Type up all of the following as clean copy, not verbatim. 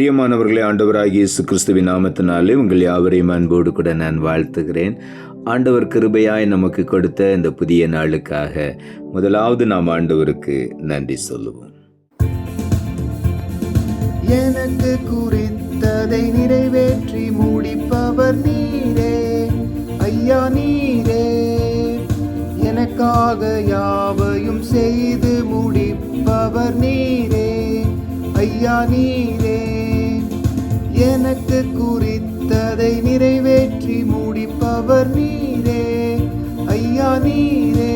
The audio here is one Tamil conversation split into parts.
பிரியமானவர்களே, ஆண்டவராகிய இயேசு கிறிஸ்துவின் நாமத்தினாலே உங்கள் யாவரையும் அன்போடு கூட நான் வாழ்த்துகிறேன். ஆண்டவர் கிருபையாய் நமக்கு கொடுத்த இந்த புதிய நாளுக்காக முதலாவது நாம் ஆண்டவருக்கு நன்றி சொல்லுவோம். எனக்கு குறித்ததை நிறைவேற்றி முடிப்பவர் நீரே, ஐயா நீரே. எனக்காக யாவையும் செய்து முடிப்பவர் நீரே, ஐயா நீரே. எனக்கு குறித்ததை நிறைவேற்றி முடிப்பவர் நீரே, ஐயா நீரே.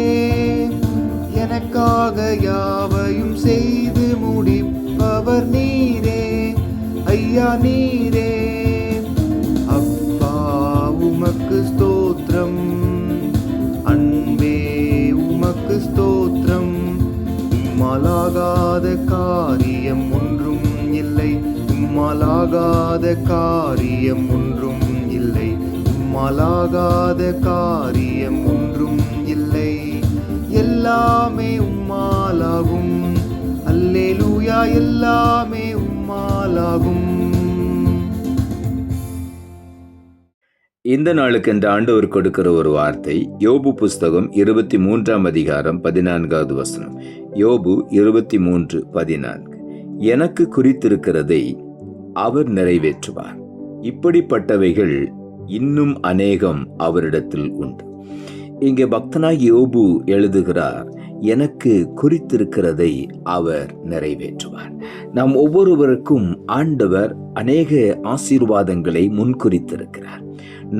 எனக்காக யாவையும் செய்து முடிப்பவர் நீரே, ஐயா நீரே. அப்பா உமக்கு ஸ்தோத்திரம், அன்பே உமக்கு ஸ்தோத்திரம். உம்மாலாகாத காரியம் ஒன்றும் இல்லை, உம்மாலாகாத காரியம் ஒன்றும் இல்லை, உம்மாலாகாத காரியம் ஒன்றும் இல்லை. எல்லாமே உம்மாலாகும், அல்லேலூயா, எல்லாமே உம்மாலாகும். இந்த நாளுக்கு இந்த ஆண்டவர் கொடுக்கிற ஒரு வார்த்தை யோபு புஸ்தகம் 23 அதிகாரம் 14வது வசனம். யோபு 23:14. எனக்கு குறித்திருக்கிறதை அவர் நிறைவேற்றுவார். இப்படிப்பட்டவைகள் இன்னும் அநேகம் அவரிடத்தில் உண்டு. இங்கே பக்தனாகி யோபு எழுதுகிறார், எனக்கு குறித்திருக்கிறதை அவர் நிறைவேற்றுவார். நாம் ஒவ்வொருவருக்கும் ஆண்டவர் அநேக ஆசீர்வாதங்களை முன்குறித்திருக்கிறார்.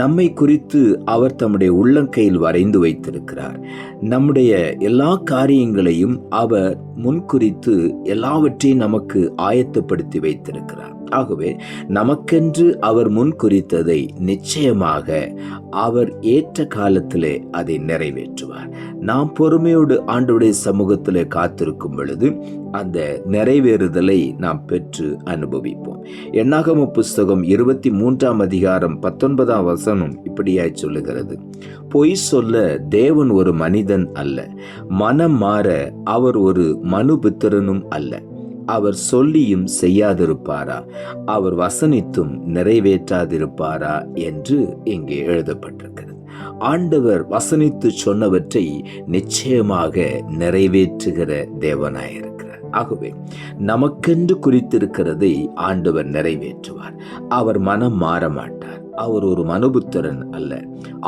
நம்மை குறித்து அவர் தம்முடைய உள்ளங்கையில் வரைந்து வைத்திருக்கிறார். நம்முடைய எல்லா காரியங்களையும் அவர் முன்குறித்து எல்லாவற்றையும் நமக்கு ஆயத்தப்படுத்தி வைத்திருக்கிறார். ஆகவே நமக்கென்று அவர் முன்குறித்ததை நிச்சயமாக அவர் ஏற்ற காலத்திலே அதை நிறைவேற்றுவார். நாம் பொறுமையோடு ஆண்டவருடைய சமூகத்திலே காத்திருக்கும் பொழுது அந்த நிறைவேறுதலை நாம் பெற்று அனுபவிப்போம். என்னாகம புஸ்தகம் 23 அதிகாரம் 19 வசனம் இப்படியாய் சொல்லுகிறது, பொய் சொல்ல தேவன் ஒரு மனிதன் அல்ல, மனம் மாற அவர் ஒரு மனுபுத்திரனும் அல்ல. அவர் சொல்லியும் செய்யாதிருப்பாரா, அவர் வசனித்தும் நிறைவேற்றாதிருப்பாரா என்று இங்கே எழுதப்பட்டிருக்கிறது. ஆண்டவர் வசனித்து சொன்னவற்றை நிச்சயமாக நிறைவேற்றுகிற தேவனாயிருக்கிறார். ஆகவே நமக்கென்று குறித்திருக்கிறதை ஆண்டவர் நிறைவேற்றுவார். அவர் மனம் மாற மாட்டார். அவர் ஒரு மனுபுத்திரன் அல்ல.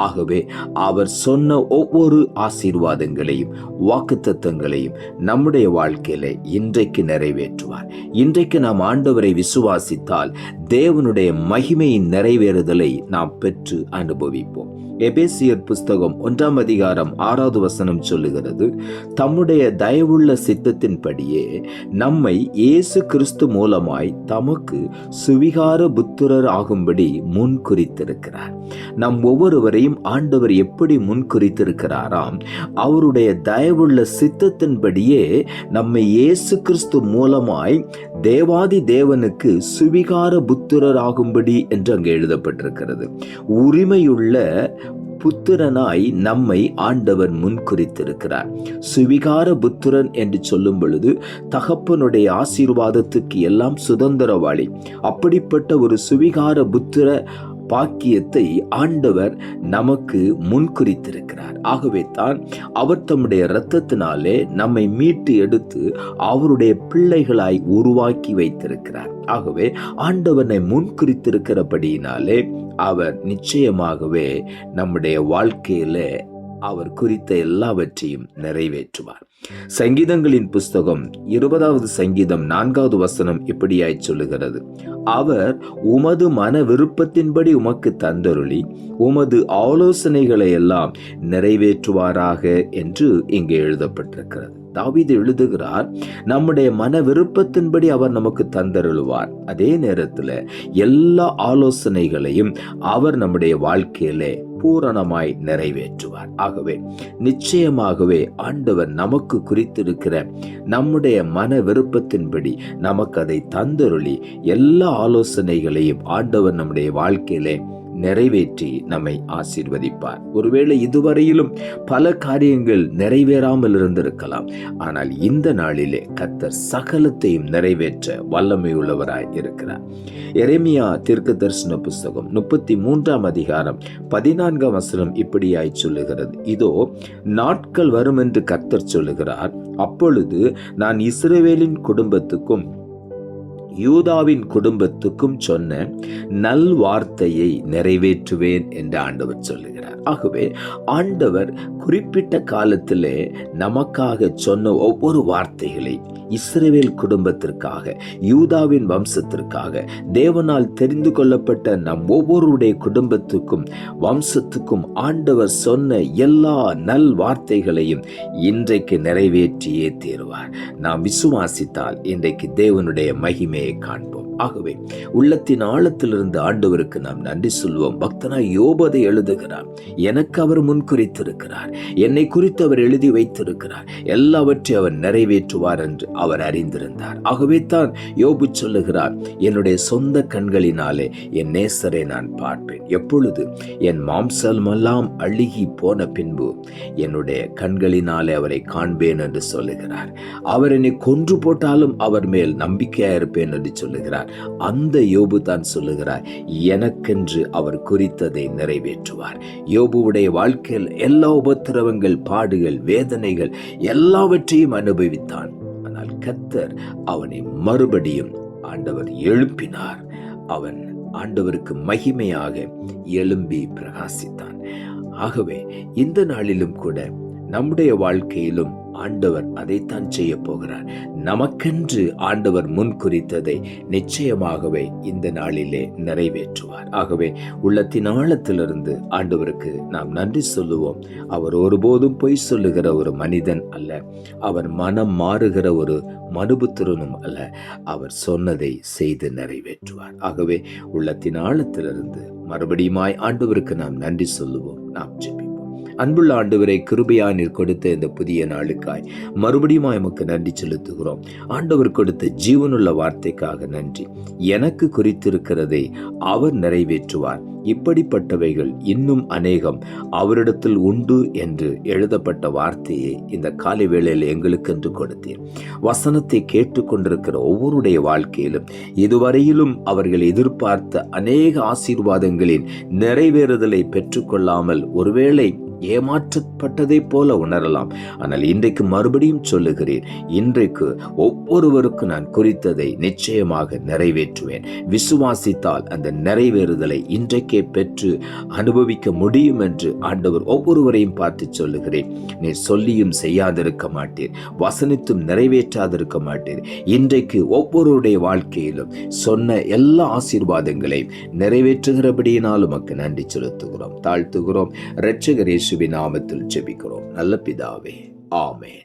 ஆகவே அவர் சொன்ன ஒவ்வொரு ஆசீர்வாதங்களையும் வாக்குத்தத்தங்களையும் நம்முடைய வாழ்க்கையில இன்றைக்கு நிறைவேற்றுவார். இன்றைக்கு நாம் ஆண்டவரை விசுவாசித்தால் தேவனுடைய மகிமையின் நிறைவேறுதலை நாம் பெற்று அனுபவிப்போம். எபேசியர் புஸ்தகம் 1 அதிகாரம் 6வது வசனம் சொல்லுகிறது, தம்முடைய தயவுள்ள சித்தத்தின்படியே நம்மை இயேசு கிறிஸ்து மூலமாய் தமக்கு சுவிகார புத்திரர் ஆகும்படி முன்குறித்திருக்கிறார். நம் ஒவ்வொருவரையும் ஆண்டவர் எப்படி முன்குறித்திருக்கிறாராம், அவருடைய தயவுள்ள சித்தத்தின்படியே நம்மை இயேசு கிறிஸ்து மூலமாய் தேவாதி தேவனுக்கு சுவிகார புத்திரர் ஆகும்படி என்று அங்கு எழுதப்பட்டிருக்கிறது. உரிமையுள்ள புத்திரனாய் நம்மை ஆண்டவர் முன்குறித்திருக்கிறார். சுவிகார புத்திரன் என்று சொல்லும் பொழுது தகப்பனுடைய ஆசீர்வாதத்துக்கு எல்லாம் சுதந்திரவாளி. அப்படிப்பட்ட ஒரு சுவிகார புத்திர பாக்கியத்தை ஆண்டவர் நமக்கு முன்குறித்திருக்கிறார். ஆகவே தான் அவர் தம்முடைய இரத்தத்தினாலே நம்மை மீட்டு எடுத்து அவருடைய பிள்ளைகளாய் உருவாக்கி வைத்திருக்கிறார். ஆகவே ஆண்டவனை முன்குறித்திருக்கிறபடியினாலே அவர் நிச்சயமாகவே நம்முடைய வாழ்க்கையில அவர் குறித்த எல்லாவற்றையும் நிறைவேற்றுவார். சங்கீதங்களின் புஸ்தகம் 20வது சங்கீதம் 4வது வசனம் இப்படியாய் சொல்லுகிறது, அவர் உமது மன விருப்பத்தின்படி உமக்கு தந்தருளி உமது ஆலோசனைகளை எல்லாம் நிறைவேற்றுவாராக என்று இங்கே எழுதப்பட்டிருக்கிறது. தாவீது எழுதுகிறார், நம்முடைய மன விருப்பத்தின்படி அவர் நமக்கு தந்தருளுவார். அதே நேரத்தில் எல்லா ஆலோசனைகளையும் அவர் நம்முடைய வாழ்க்கையிலே பூரணமாய் நிறைவேற்றுவார். ஆகவே நிச்சயமாகவே ஆண்டவர் நமக்கு குறித்திருக்கிற நம்முடைய மன விருப்பத்தின்படி நமக்கு அதை தந்தருளி எல்லா ஆலோசனைகளையும் ஆண்டவர் நம்முடைய வாழ்க்கையிலே நிறைவேற்றி நம்மை ஆசீர்வதிப்பார். ஒருவேளை இதுவரையிலும் பல காரியங்கள் நிறைவேறாமல் இருந்திருக்கலாம். ஆனால் இந்த நாளிலே கர்த்தர் சகலத்தையும் நிறைவேற்ற வல்லமை உள்ளவராய் இருக்கிறார். எரேமியா தீர்க்கதரிசன புஸ்தகம் 33 அதிகாரம் 14 வசனம் இப்படியாய் சொல்லுகிறது. இதோ நாட்கள் வரும் என்று கர்த்தர் சொல்லுகிறார், அப்பொழுது நான் இஸ்ரவேலின் குடும்பத்துக்கும் யூதாவின் குடும்பத்துக்கும் சொன்ன நல் வார்த்தையை நிறைவேற்றுவேன் என்று ஆண்டவர் சொல்லுகிறார். ஆகவே ஆண்டவர் குறிப்பிட்ட காலத்திலே நமக்காக சொன்ன ஒவ்வொரு வார்த்தைகளை இஸ்ரவேல் குடும்பத்திற்காக, யூதாவின் வம்சத்திற்காக, தேவனால் தெரிந்து கொள்ளப்பட்ட நம் ஒவ்வொருடைய குடும்பத்துக்கும் வம்சத்துக்கும் ஆண்டவர் சொன்ன எல்லா நல் வார்த்தைகளையும் இன்றைக்கு நிறைவேற்றியே தீருவார். நாம் விசுவாசித்தால் இன்றைக்கு தேவனுடைய மகிமையை காண்போம். ஆகவே உள்ளத்தின் ஆழத்திலிருந்து ஆண்டவருக்கு நாம் நன்றி சொல்வோம். பக்தனாய் யோபதை எழுதுகிறார், எனக்கு அவர் முன் குறித்திருக்கிறார், என்னை குறித்து அவர் எழுதி வைத்திருக்கிறார், எல்லாவற்றையும் அவர் நிறைவேற்றுவார் என்று அவர் அறிந்திருந்தார். ஆகவே தான் யோபு சொல்லுகிறார், என்னுடைய சொந்த கண்களினாலே என் நேசரை நான் பார்ப்பேன். எப்பொழுது என் மாம்சமெல்லாம் அழுகி போன பின்பு என்னுடைய கண்களினாலே அவரை காண்பேன் என்று சொல்லுகிறார். அவர் என்னை கொன்று போட்டாலும் அவர் மேல் நம்பிக்கையா இருப்பேன் என்று சொல்லுகிறார். அந்த யோபு தான் சொல்லுகிறார், எனக்கென்று அவர் குறித்ததை நிறைவேற்றுவார். யோபுவுடைய வாழ்க்கையில் எல்லா உபத்திரவங்கள், பாடுகள், வேதனைகள் எல்லாவற்றையும் அனுபவித்தான். ஆனால் கர்த்தர் அவனை மறுபடியும் ஆண்டவர் எழுப்பினார். அவன் ஆண்டவருக்கு மகிமையாக எழும்பி பிரகாசித்தான். ஆகவே இந்த நாளிலும் கூட நம்முடைய வாழ்க்கையிலும் ஆண்டவர் அதைத்தான் செய்ய போகிறார். நமக்கென்று ஆண்டவர் முன் குறித்ததை நிச்சயமாகவே இந்த நாளிலே நிறைவேற்றுவார். ஆகவே உள்ளத்தின் ஆழத்திலிருந்து ஆண்டவருக்கு நாம் நன்றி சொல்லுவோம். அவர் ஒருபோதும் பொய் சொல்லுகிற ஒரு மனிதன் அல்ல. அவர் மனம் மாறுகிற ஒரு மனுபுத்திரனும் அல்ல. அவர் சொன்னதை செய்து நிறைவேற்றுவார். ஆகவே உள்ளத்தின் ஆழத்திலிருந்து மறுபடியுமாய் ஆண்டவருக்கு நாம் நன்றி சொல்லுவோம். நாம் ஜெபிப்போம். அன்புள்ள ஆண்டவரை, கிருபையாய் நீர் கொடுத்த இந்த புதிய நாளுக்காய் மறுபடியும் எமக்கு நன்றி செலுத்துகிறோம். ஆண்டவர் கொடுத்த ஜீவனுள்ள வார்த்தைக்காக நன்றி. எனக்கு குறித்திருக்கிறதை அவர் நிறைவேற்றுவார். இப்படிப்பட்டவைகள் இன்னும் அநேகம் அவரிடத்தில் உண்டு என்று எழுதப்பட்ட வார்த்தையை இந்த காலை வேளையில் எங்களுக்கென்று கொடுத்தீர். வசனத்தை கேட்டுக்கொண்டிருக்கிற ஒவ்வொருடைய வாழ்க்கையிலும் இதுவரையிலும் அவர்கள் எதிர்பார்த்த அநேக ஆசீர்வாதங்களின் நிறைவேறுதலை பெற்றுக்கொள்ளாமல் ஒருவேளை ஏமாற்றப்பட்டதை போல உணரலாம். ஆனால் இன்றைக்கு மறுபடியும் சொல்லுகிறேன், இன்றைக்கு ஒவ்வொருவருக்கும் நான் குறித்ததை நிச்சயமாக நிறைவேற்றுவேன். விசுவாசித்தால் அந்த நிறைவேறுதலை இன்றைக்கே பெற்று அனுபவிக்க முடியும் என்று ஆண்டவர் ஒவ்வொருவரையும் பார்த்து சொல்லுகிறேன். நீ சொல்லியும் செய்யாதிருக்க மாட்டீர், வசனித்தும் நிறைவேற்றாதிருக்க மாட்டீர். இன்றைக்கு ஒவ்வொருடைய வாழ்க்கையிலும் சொன்ன எல்லா ஆசீர்வாதங்களையும் நிறைவேற்றுகிறபடியினால் உமக்கு நன்றி செலுத்துகிறோம், தாழ்த்துகிறோம். இரட்சகர் இயேசுவின் நாமத்தில் ஜெபிக்கிறோம் நல்ல பிதாவே, ஆமென்.